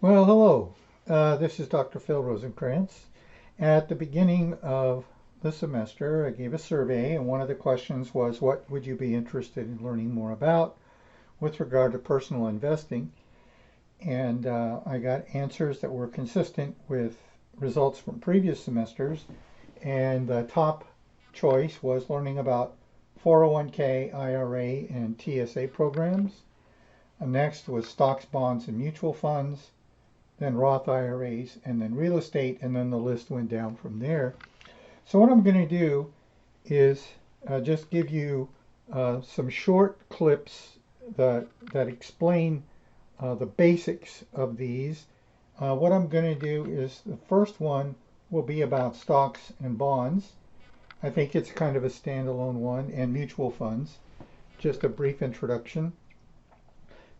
Well, hello. This is Dr. Phil Rosenkrantz. At the beginning of the semester, I gave a survey, and one of the questions was, what would you be interested in learning more about with regard to personal investing? And I got answers that were consistent with results from previous semesters. And the top choice was learning about 401k, IRA, and TSA programs. Next was stocks, bonds, and mutual funds, then Roth IRAs, and then real estate, and then the list went down from there. So what I'm going to do is just give you some short clips that explain the basics of these. What I'm going to do is the first one will be about stocks and bonds. I think it's kind of a standalone one, and mutual funds, just a brief introduction.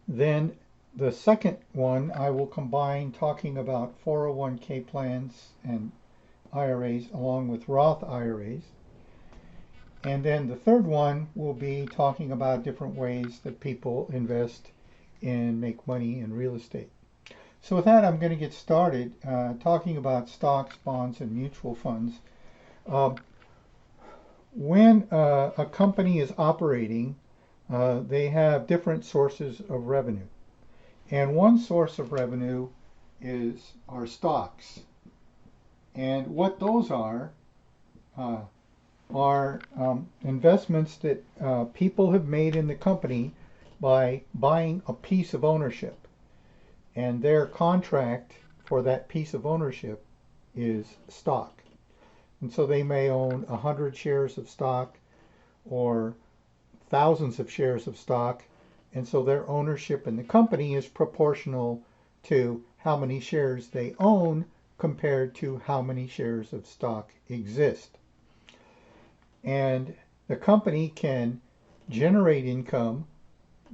Then the second one, I will combine talking about 401k plans and IRAs along with Roth IRAs. And then the third one will be talking about different ways that people invest and make money in real estate. So with that, I'm going to get started talking about stocks, bonds, and mutual funds. Um, when a company is operating, they have different sources of revenue. And one source of revenue is our stocks. And what those uh, are investments that people have made in the company by buying a piece of ownership. And their contract for that piece of ownership is stock. And so they may own 100 shares of stock or thousands of shares of stock, and so their ownership in the company is proportional to how many shares they own compared to how many shares of stock exist. And the company can generate income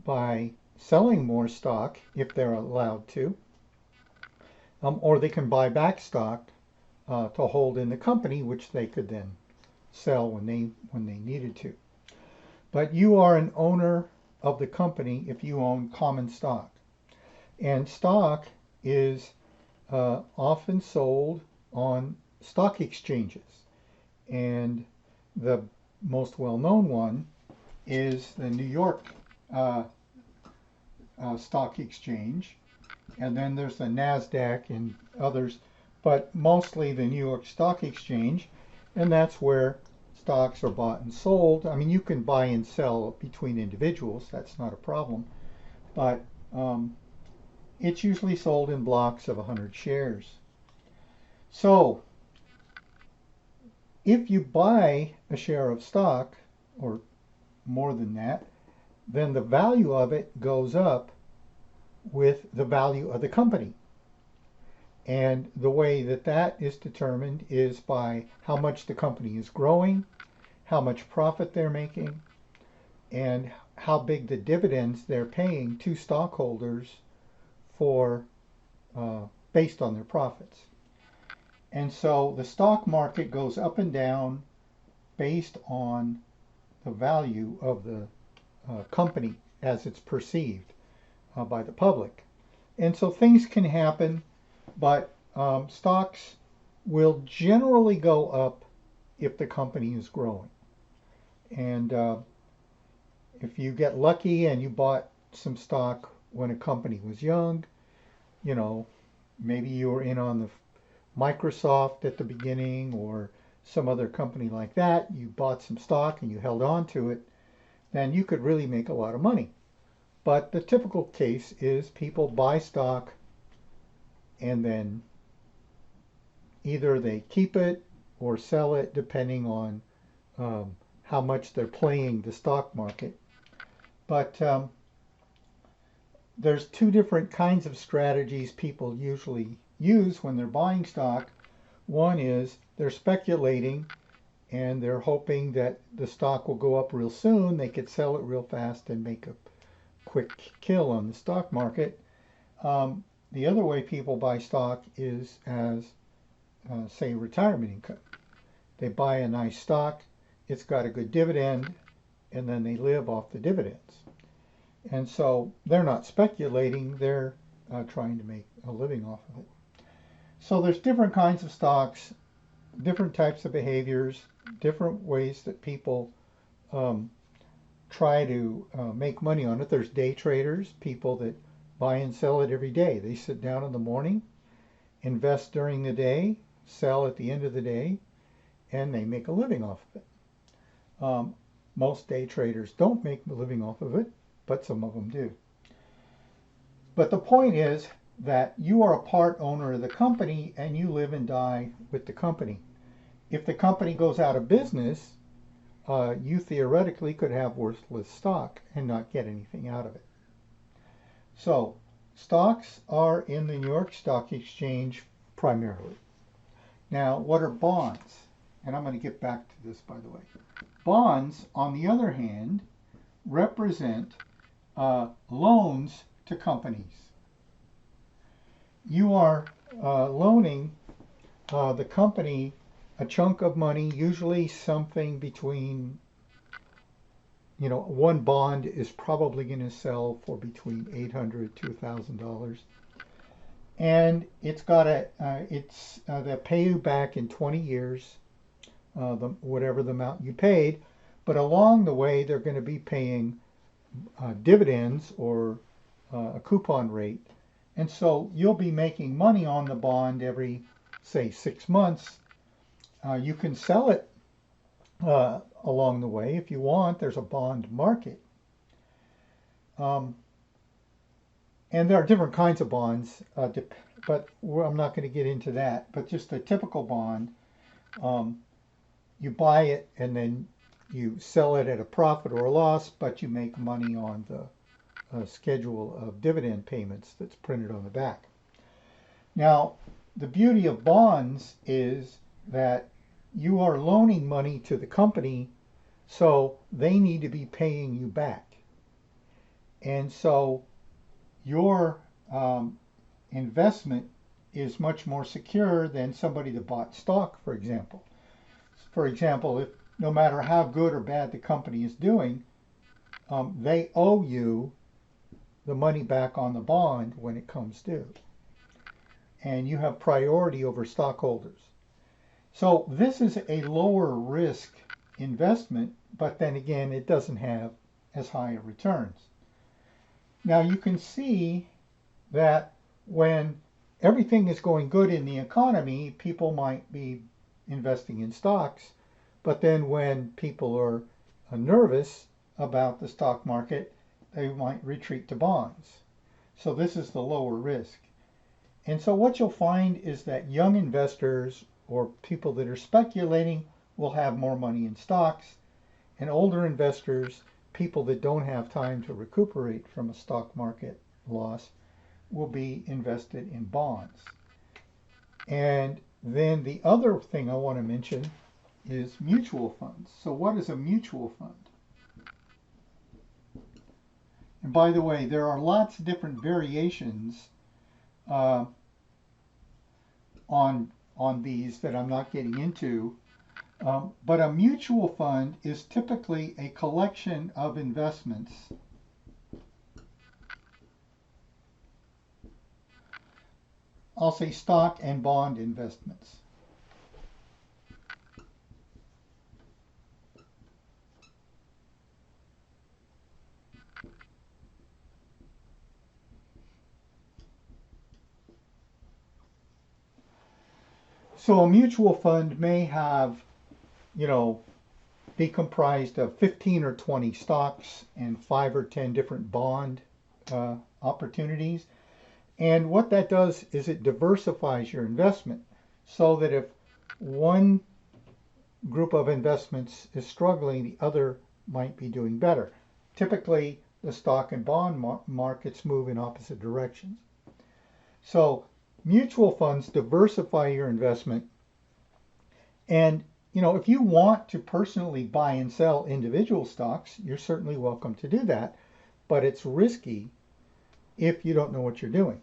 by selling more stock if they're allowed to, or they can buy back stock to hold in the company, which they could then sell when they needed to. But you are an owner of the company if you own common stock. And stock is often sold on stock exchanges. And the most well-known one is the New York uh, Stock Exchange. And then there's the NASDAQ and others, but mostly the New York Stock Exchange. And that's where stocks are bought and sold. I mean, you can buy and sell between individuals, that's not a problem, but it's usually sold in blocks of 100 shares. So if you buy a share of stock, or more than that, then the value of it goes up with the value of the company. And the way that that is determined is by how much the company is growing, how much profit they're making, and how big the dividends they're paying to stockholders for based on their profits. And so the stock market goes up and down based on the value of the company as it's perceived by the public. And so things can happen, but stocks will generally go up if the company is growing. And if you get lucky and you bought some stock when a company was young, you know, maybe you were in on the Microsoft at the beginning or some other company like that, you bought some stock and you held on to it, then you could really make a lot of money. But the typical case is people buy stock and then either they keep it or sell it depending on how much they're playing the stock market. But there's two different kinds of strategies people usually use when they're buying stock. One is they're speculating and they're hoping that the stock will go up real soon. They could sell it real fast and make a quick kill on the stock market. The other way people buy stock is as, say, retirement income. They buy a nice stock, it's got a good dividend, and then they live off the dividends. And so they're not speculating, they're trying to make a living off of it. So there's different kinds of stocks, different types of behaviors, different ways that people um, try to make money on it. There's day traders, people that buy and sell it every day. They sit down in the morning, invest during the day, sell at the end of the day, and they make a living off of it. Most day traders don't make a living off of it, but some of them do. But the point is that you are a part owner of the company and you live and die with the company. If the company goes out of business, you theoretically could have worthless stock and not get anything out of it. So stocks are in the New York Stock Exchange primarily. Now, what are bonds? And I'm going to get back to this, by the way. Bonds, on the other hand, represent loans to companies. You are loaning the company a chunk of money, usually something between, one bond is probably going to sell for between $800 to $1,000. And it's got they'll pay you back in 20 years, whatever the amount you paid. But along the way, they're going to be paying dividends or a coupon rate. And so you'll be making money on the bond every, say, 6 months. You can sell it along the way if you want. There's a bond market. And there are different kinds of bonds, but I'm not going to get into that. But just a typical bond, you buy it and then you sell it at a profit or a loss, but you make money on the schedule of dividend payments that's printed on the back. Now, the beauty of bonds is that you are loaning money to the company, so they need to be paying you back. And so your investment is much more secure than somebody that bought stock, for example. For example, if no matter how good or bad the company is doing, they owe you the money back on the bond when it comes due. And you have priority over stockholders. So this is a lower risk investment, but then again, it doesn't have as high a returns. Now you can see that when everything is going good in the economy, people might be investing in stocks. But then when people are nervous about the stock market, they might retreat to bonds. So this is the lower risk. And so what you'll find is that young investors or people that are speculating will have more money in stocks, and older investors, people that don't have time to recuperate from a stock market loss, will be invested in bonds. And then the other thing I want to mention is mutual funds. So what is a mutual fund? And by the way, there are lots of different variations on these that I'm not getting into. But a mutual fund is typically a collection of investments I'll say stock and bond investments. So a mutual fund may have, be comprised of 15 or 20 stocks and 5 or 10 different bond opportunities. And what that does is it diversifies your investment so that if one group of investments is struggling, the other might be doing better. Typically, the stock and bond markets move in opposite directions. So mutual funds diversify your investment. And, if you want to personally buy and sell individual stocks, you're certainly welcome to do that. But it's risky if you don't know what you're doing.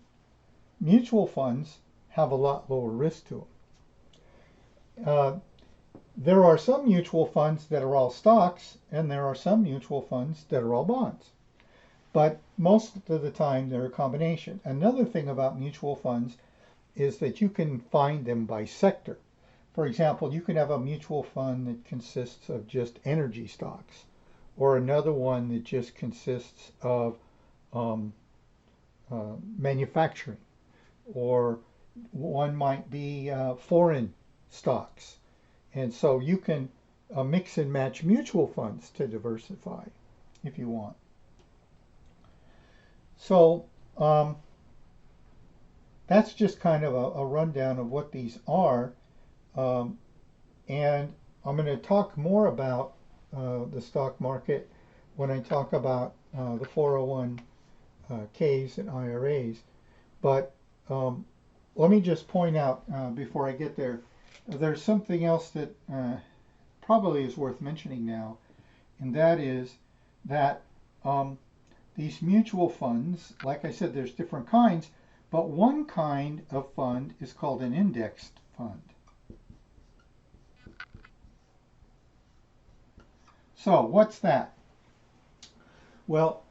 Mutual funds have a lot lower risk to them. There are some mutual funds that are all stocks, and there are some mutual funds that are all bonds. but most of the time they're a combination. Another thing about mutual funds is that you can find them by sector. For example, you can have a mutual fund that consists of just energy stocks, or another one that just consists of um, manufacturing, or one might be foreign stocks. And so you can mix and match mutual funds to diversify if you want. So that's just kind of a rundown of what these are. Um, and I'm going to talk more about the stock market when I talk about the 401ks and IRAs. But let me just point out before I get there, there's something else that probably is worth mentioning now, and that is that these mutual funds, like I said, there's different kinds, but one kind of fund is called an indexed fund. So what's that? Well,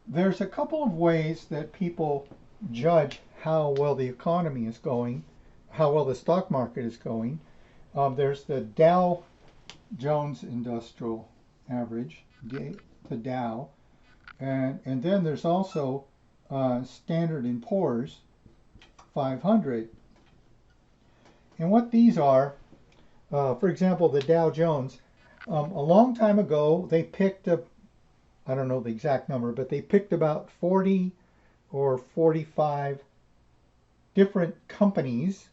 there's a couple of ways that people judge how well the economy is going, how well the stock market is going. There's the Dow Jones Industrial Average, the Dow, and then there's also Standard & Poor's 500. And what these are, for example, the Dow Jones, a long time ago they picked up, I don't know the exact number, but they picked about 40 or 45 different companies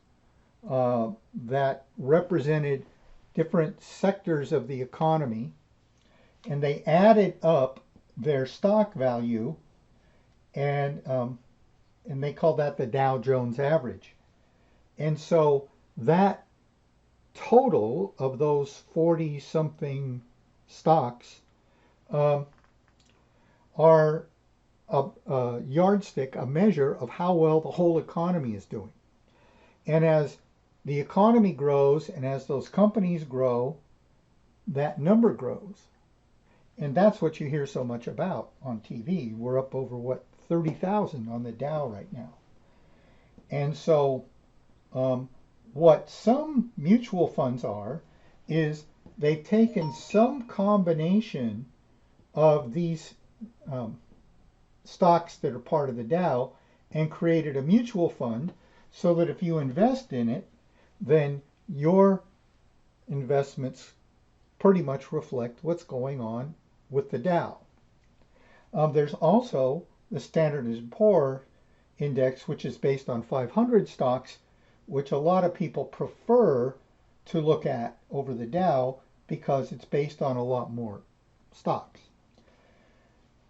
that represented different sectors of the economy, and they added up their stock value, and they called that the Dow Jones Average. And so that total of those 40 something stocks are a yardstick, a measure of how well the whole economy is doing. And as the economy grows and as those companies grow, that number grows. And that's what you hear so much about on TV. We're up over, 30,000 on the Dow right now. And so what some mutual funds are is they've taken some combination of these stocks that are part of the Dow and created a mutual fund so that if you invest in it, then your investments pretty much reflect what's going on with the Dow. There's also the Standard & Poor index, which is based on 500 stocks, which a lot of people prefer to look at over the Dow because it's based on a lot more stocks.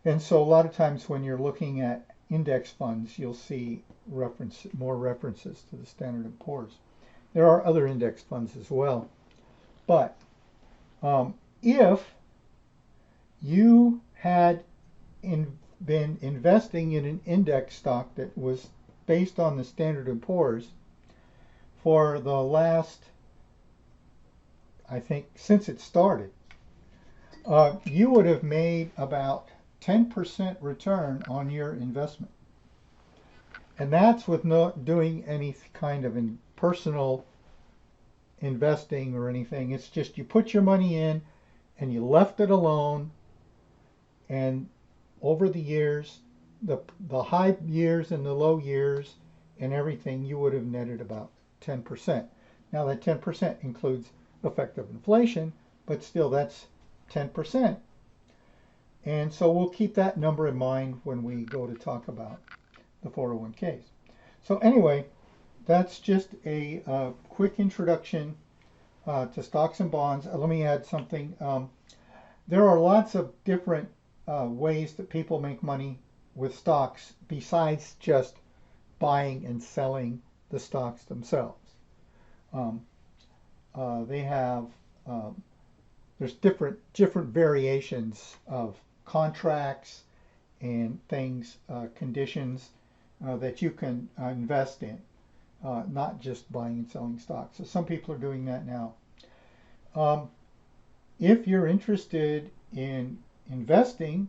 And so a lot of times when you're looking at index funds, you'll see more references to the Standard & Poor's. There are other index funds as well. But if you had been investing in an index stock that was based on the Standard & Poor's for the last, I think, since it started, you would have made about 10% return on your investment. And that's with not doing any kind of personal investing or anything. It's just you put your money in and you left it alone, and over the years, the high years and the low years and everything, you would have netted about 10%. Now that 10% includes effective inflation, but still that's 10%. And so we'll keep that number in mind when we go to talk about the 401ks. So anyway, that's just a quick introduction to stocks and bonds. Let me add something. There are lots of different ways that people make money with stocks besides just buying and selling the stocks themselves. They have there's different variations of contracts and things, conditions that you can invest in, not just buying and selling stocks. So some people are doing that now. If you're interested in investing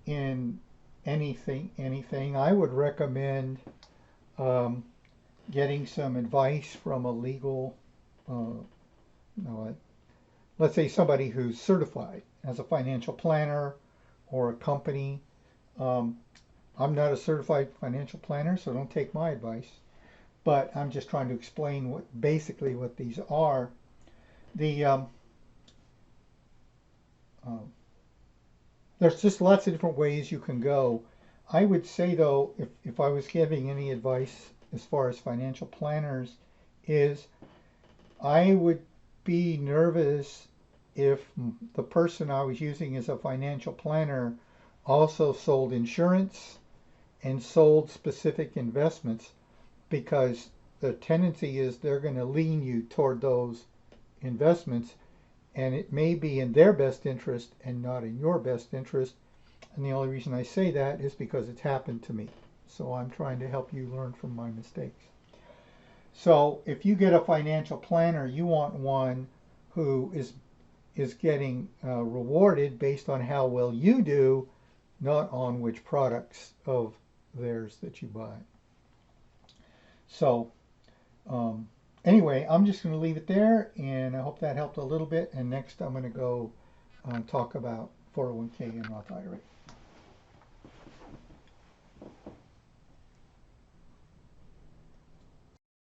in anything, I would recommend um, getting some advice from a legal, no, let's say somebody who's certified as a financial planner or a company. Um, I'm not a certified financial planner, so don't take my advice. But I'm just trying to explain basically what these are. The um, there's just lots of different ways you can go. I would say though, if I was giving any advice as far as financial planners, is I would be nervous if the person I was using as a financial planner also sold insurance and sold specific investments, because the tendency is they're going to lean you toward those investments, and it may be in their best interest and not in your best interest. And the only reason I say that is because it's happened to me. So I'm trying to help you learn from my mistakes. So if you get a financial planner, you want one who is getting rewarded based on how well you do, not on which products of theirs that you buy. So anyway, I'm just going to leave it there, and I hope that helped a little bit. And next, I'm going to go talk about 401k and Roth IRA.